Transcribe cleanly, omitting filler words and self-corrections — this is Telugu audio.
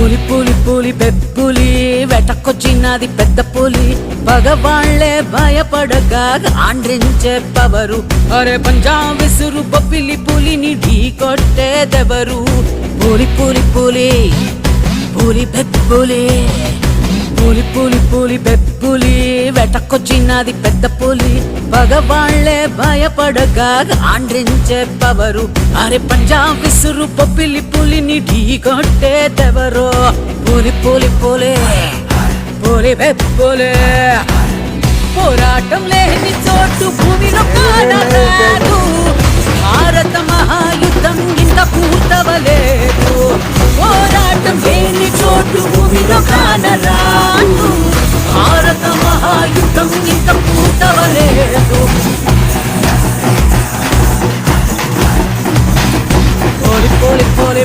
పులి పులి పులి పెప్పులి వెటకొచ్చినది పెద్ద పులి పగవాళ్లే భయపడగా ఆండ్రించే పవరు అరే పంజాబ్ విసురు బొబ్బిలి పులిని ఢీ కొట్టేదెవరు పులి పులి పులి పులి పెప్పులి పులి పులి పులి పెప్పులి వెటకొచ్చినది పెద్ద పులి పగవాళ్లే భయపడగా ఆండ్రించే పవరు అరే పంజాబ్ విసురు బొబ్బిలి పులిని ఢీ కొట్టేదెవరో పులి పులి పులి పులి పెప్పులి పోరాటం లేని చోటు భూమిలో కానరాదు భారత మహాయుద్ధం ఇంత పూర్తవలేదు పోరాటం లేని చోటు భూమిలో కానరాదు భారత మహాయుద్ధం ఇంత పూర్తవలేదు పోలి పోలి పోలి